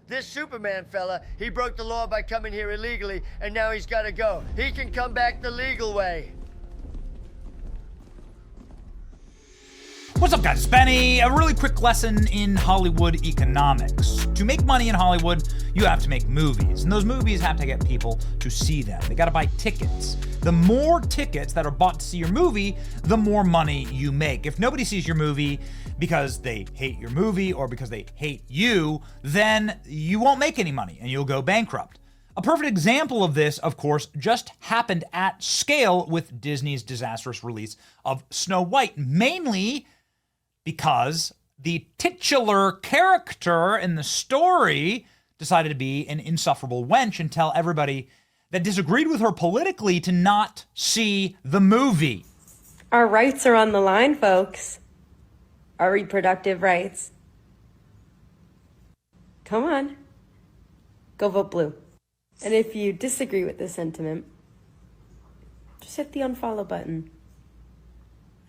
This Superman fella, he broke the law by coming here illegally, and now he's gotta go. He can come back the legal way. What's up, guys? It's Benny. A really quick lesson in Hollywood economics. To make money in Hollywood, you have to make movies, and those movies have to get people to see them. They gotta buy tickets. The more tickets that are bought to see your movie, the more money you make. If nobody sees your movie because they hate your movie or because they hate you, then you won't make any money and you'll go bankrupt. A perfect example of this, of course, just happened at scale with Disney's disastrous release of Snow White, mainly because the titular character in the story decided to be an insufferable wench and tell everybody that disagreed with her politically to not see the movie. Our rights are on the line, folks. Our reproductive rights. Come on. Go vote blue. And if you disagree with this sentiment, just hit the unfollow button.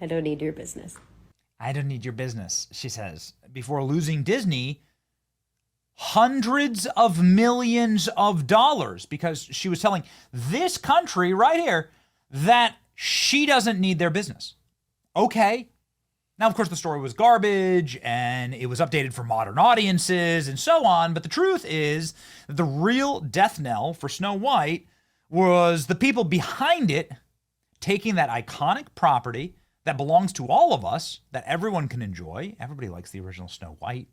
I don't need your business. I don't need your business, she says, before losing Disney hundreds of millions of dollars because she was telling this country right here that she doesn't need their business. Okay. Now, of course, the story was garbage and it was updated for modern audiences and so on. But the truth is that the real death knell for Snow White was the people behind it taking that iconic property that belongs to all of us, that everyone can enjoy. Everybody likes the original Snow White.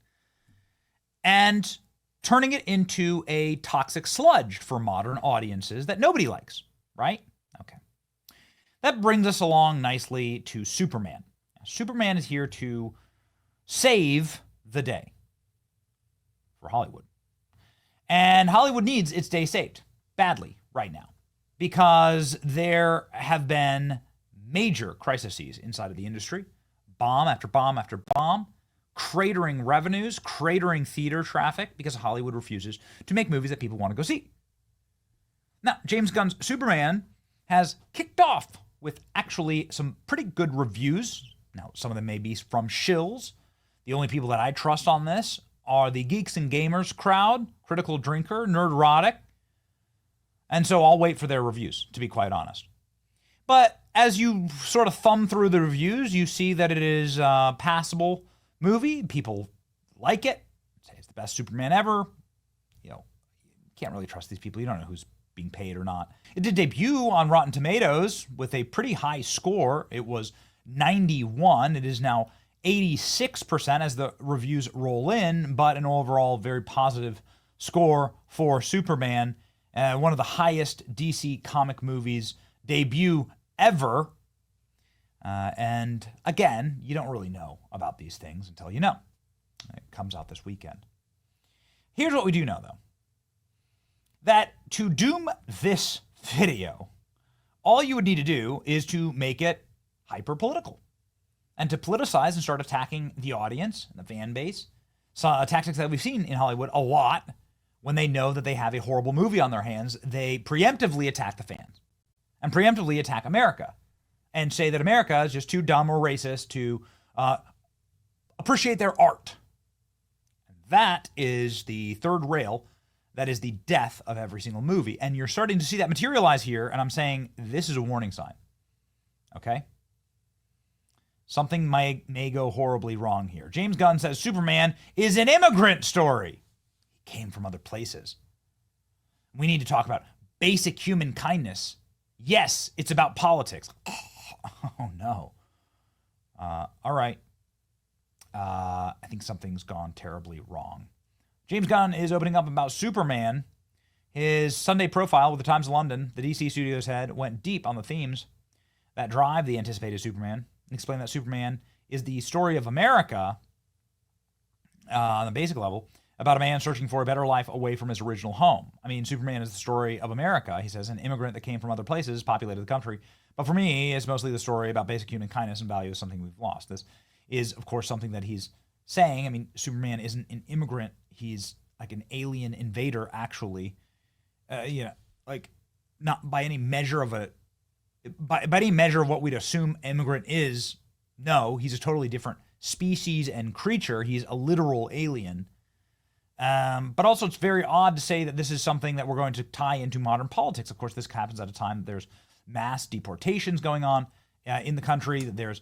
And turning it into a toxic sludge for modern audiences that nobody likes, right? Okay. That brings us along nicely to Superman. Superman is here to save the day for Hollywood. And Hollywood needs its day saved badly right now because there have been major crises inside of the industry, bomb after bomb after bomb, cratering revenues, cratering theater traffic because Hollywood refuses to make movies that people want to go see. Now, James Gunn's Superman has kicked off with actually some pretty good reviews. Now, some of them may be from shills. The only people that I trust on this are the geeks and gamers crowd, critical drinker, nerdrotic. And so I'll wait for their reviews, to be quite honest. But as you sort of thumb through the reviews, you see that it is a passable movie. People like it. Say it's the best Superman ever. You know, you can't really trust these people. You don't know who's being paid or not. It did debut on Rotten Tomatoes with a pretty high score. It was 91. It is now 86% as the reviews roll in, but an overall very positive score for Superman. One of the highest DC comic movies debut ever. And again, you don't really know about these things until you know. It comes out this weekend. Here's what we do know, though. That to doom this video, all you would need to do is to make it hyper-political and to politicize and start attacking the audience and the fan base. So, tactics that we've seen in Hollywood a lot. When they know that they have a horrible movie on their hands, they preemptively attack the fans and preemptively attack America and say that America is just too dumb or racist to appreciate their art. And that is the third rail. That is the death of every single movie. And you're starting to see that materialize here, and I'm saying this is a warning sign. Okay? Something may go horribly wrong here. James Gunn says Superman is an immigrant story. He came from other places. We need to talk about basic human kindness. Yes, it's about politics. Oh no. All right. I think something's gone terribly wrong. James Gunn is opening up about Superman. His Sunday profile with the Times of London, the DC Studios head, went deep on the themes that drive the anticipated Superman. Explained that Superman is the story of America on the basic level about a man searching for a better life away from his original home. I mean, Superman is the story of America, he says, an immigrant that came from other places, populated the country. But for me, it's mostly the story about basic human kindness and value is something we've lost. This is, of course, something that he's saying. I mean, Superman isn't an immigrant. He's like an alien invader, actually. Like not by any measure of by any measure of what we'd assume immigrant is. No, he's a totally different species and creature. He's a literal alien. But also, it's very odd to say that this is something that we're going to tie into modern politics. Of course, this happens at a time that there's mass deportations going on in the country, that there's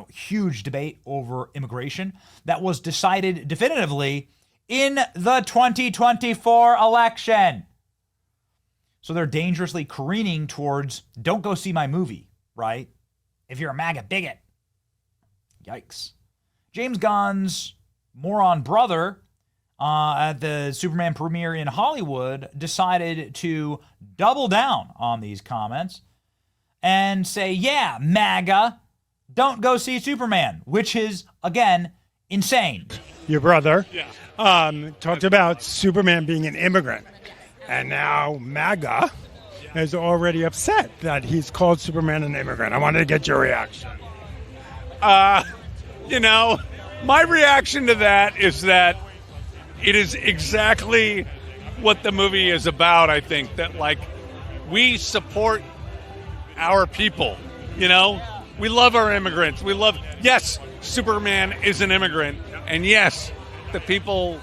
huge debate over immigration that was decided definitively in the 2024 election. So they're dangerously careening towards don't go see my movie, right? If you're a MAGA bigot. Yikes. James Gunn's moron brother at the Superman premiere in Hollywood decided to double down on these comments and say, yeah, MAGA, don't go see Superman, which is, again, insane. Your brother talked about Superman being an immigrant, and now MAGA is already upset that he's called Superman an immigrant. I wanted to get your reaction. My reaction to that is that it is exactly what the movie is about. I think that, we support our people, we love our immigrants. Yes, Superman is an immigrant, and yes, the people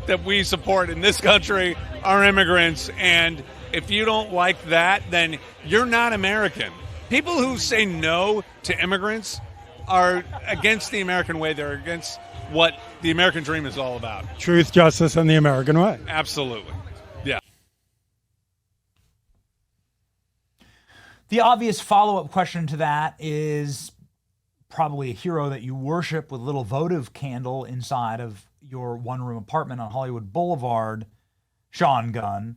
that we support in this country are immigrants, and if you don't like that, then you're not American. People who say no to immigrants are against the American way. They're against what the American dream is all about. Truth, justice, and the American way. Absolutely. Yeah. The obvious follow-up question to that is probably a hero that you worship with a little votive candle inside of your one-room apartment on Hollywood Boulevard, Sean Gunn,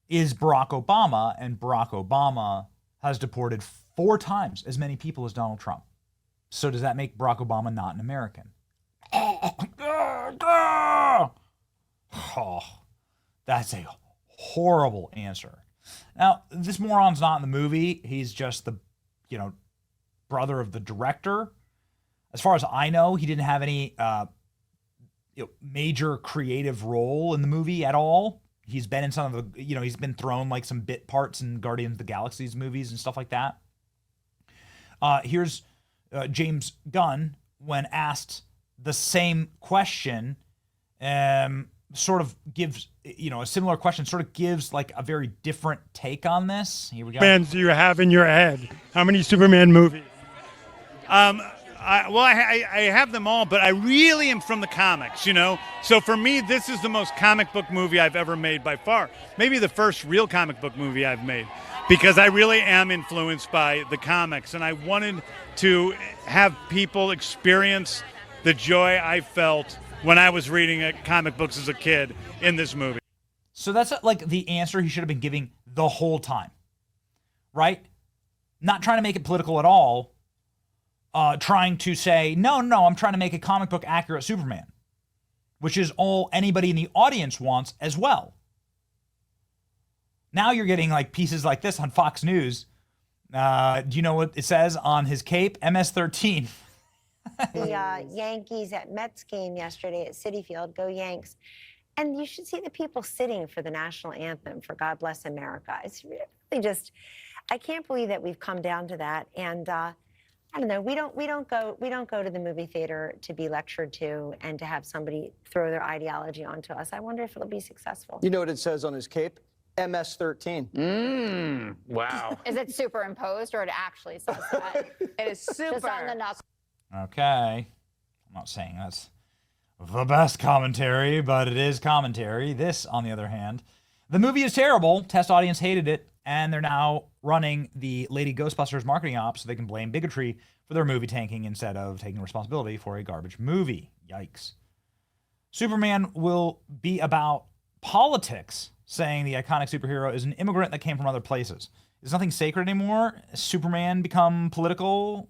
is Barack Obama, and Barack Obama has deported 4 times as many people as Donald Trump. So does that make Barack Obama not an American? Oh, that's a horrible answer. Now, this moron's not in the movie. He's just the, brother of the director. As far as I know, he didn't have any major creative role in the movie at all. He's been in some of the, he's been thrown some bit parts in Guardians of the Galaxy's movies and stuff like that. Here's James Gunn when asked the same question, sort of gives, a similar question, sort of gives a very different take on this. Here we go. Supermans do you have in your head? How many Superman movies? I have them all, but I really am from the comics, So for me, this is the most comic book movie I've ever made by far. Maybe the first real comic book movie I've made, because I really am influenced by the comics, and I wanted to have people experience the joy I felt when I was reading comic books as a kid in this movie. So that's the answer he should have been giving the whole time, right? Not trying to make it political at all. Trying to say, no, I'm trying to make a comic book accurate Superman, which is all anybody in the audience wants as well. Now you're getting pieces like this on Fox News. Do you know what it says on his cape? MS-13. The Yankees at Mets game yesterday at Citi Field, go Yanks. And you should see the people sitting for the national anthem for God Bless America. It's really just, I can't believe that we've come down to that. And I don't know, we don't go to the movie theater to be lectured to and to have somebody throw their ideology onto us. I wonder if it'll be successful. You know what it says on his cape? MS-13. Wow. Is it superimposed or it actually says that? It is super. Just on the knuckle. Okay. I'm not saying that's the best commentary, but it is commentary. This, on the other hand, the movie is terrible. Test audience hated it, and they're now running the Lady Ghostbusters marketing op so they can blame bigotry for their movie tanking instead of taking responsibility for a garbage movie. Yikes. Superman will be about politics, saying the iconic superhero is an immigrant that came from other places. Is nothing sacred anymore? Superman become political?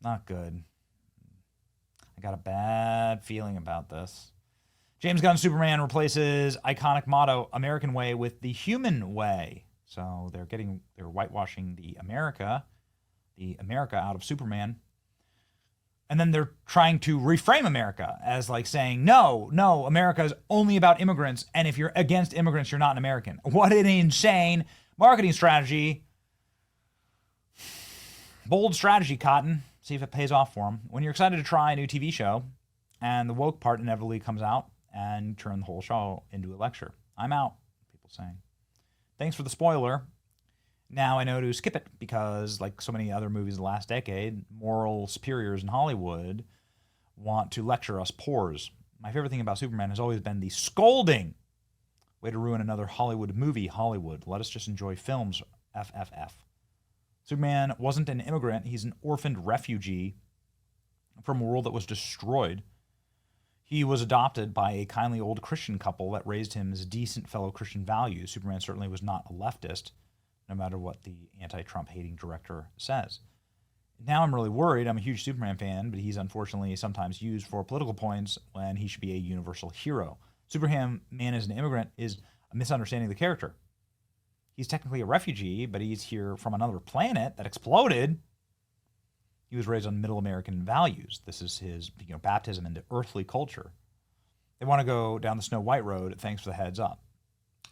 Not good. I got a bad feeling about this. James Gunn's Superman replaces iconic motto American way with the human way. So they're whitewashing the America out of Superman. And then they're trying to reframe America as saying, no, America is only about immigrants, and if you're against immigrants, you're not an American. What an insane marketing strategy. Bold strategy, Cotton. See if it pays off for him. When you're excited to try a new TV show and the woke part inevitably comes out and turn the whole show into a lecture. I'm out, people saying. Thanks for the spoiler. Now I know to skip it because, like so many other movies of the last decade, moral superiors in Hollywood want to lecture us poors. My favorite thing about Superman has always been the scolding. Way to ruin another Hollywood movie, Hollywood. Let us just enjoy films, FFF. Superman wasn't an immigrant. He's an orphaned refugee from a world that was destroyed. He was adopted by a kindly old Christian couple that raised him as decent fellow Christian values. Superman certainly was not a leftist, no matter what the anti-Trump hating director says. Now I'm really worried. I'm a huge Superman fan, but he's unfortunately sometimes used for political points when he should be a universal hero. Superman as an immigrant is a misunderstanding of the character. He's technically a refugee, but he's here from another planet that exploded. He was raised on Middle American values. This is his baptism into earthly culture. They want to go down the Snow White road. Thanks for the heads up.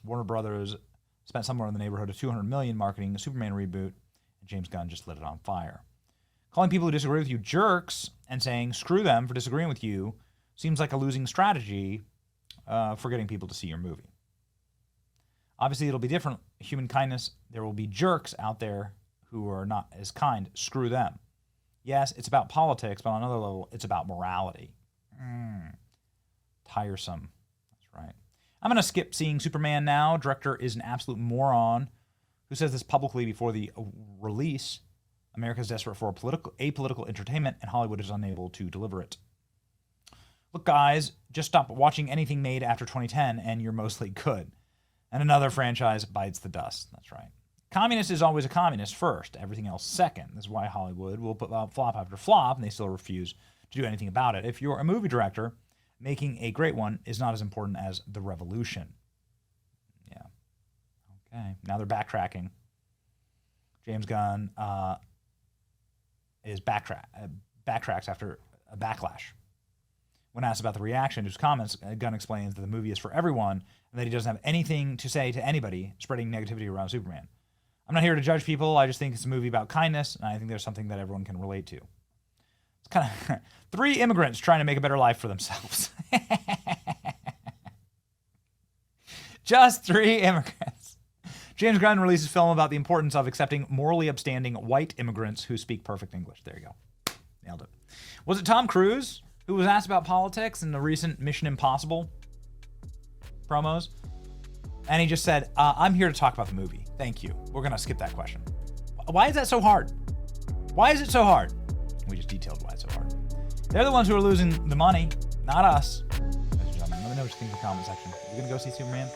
Warner Brothers spent somewhere in the neighborhood of $200 million marketing a Superman reboot, and James Gunn just lit it on fire. Calling people who disagree with you jerks and saying screw them for disagreeing with you seems like a losing strategy for getting people to see your movie. Obviously, it'll be different. Human kindness, there will be jerks out there who are not as kind. Screw them. Yes, it's about politics, but on another level, it's about morality. Tiresome. That's right. I'm going to skip seeing Superman now. Director is an absolute moron who says this publicly before the release. America's desperate for apolitical entertainment, and Hollywood is unable to deliver it. Look, guys, just stop watching anything made after 2010, and you're mostly good. And another franchise bites the dust. That's right. Communist is always a communist first, everything else second. This is why Hollywood will put out flop after flop, and they still refuse to do anything about it. If you're a movie director, making a great one is not as important as the revolution. Yeah. Okay. Now they're backtracking. James Gunn is backtracks after a backlash. When asked about the reaction to his comments, Gunn explains that the movie is for everyone and that he doesn't have anything to say to anybody spreading negativity around Superman. I'm not here to judge people. I just think it's a movie about kindness, and I think there's something that everyone can relate to. It's kind of 3 immigrants trying to make a better life for themselves. Just 3 immigrants. James Gunn releases a film about the importance of accepting morally upstanding white immigrants who speak perfect English. There you go. Nailed it. Was it Tom Cruise who was asked about politics in the recent Mission Impossible promos? And he just said, I'm here to talk about the movie. Thank you. We're going to skip that question. Why is that so hard? Why is it so hard? We just detailed why it's so hard. They're the ones who are losing the money, not us. Ladies and gentlemen, let me know what you think in the comment section. You're going to go see Superman?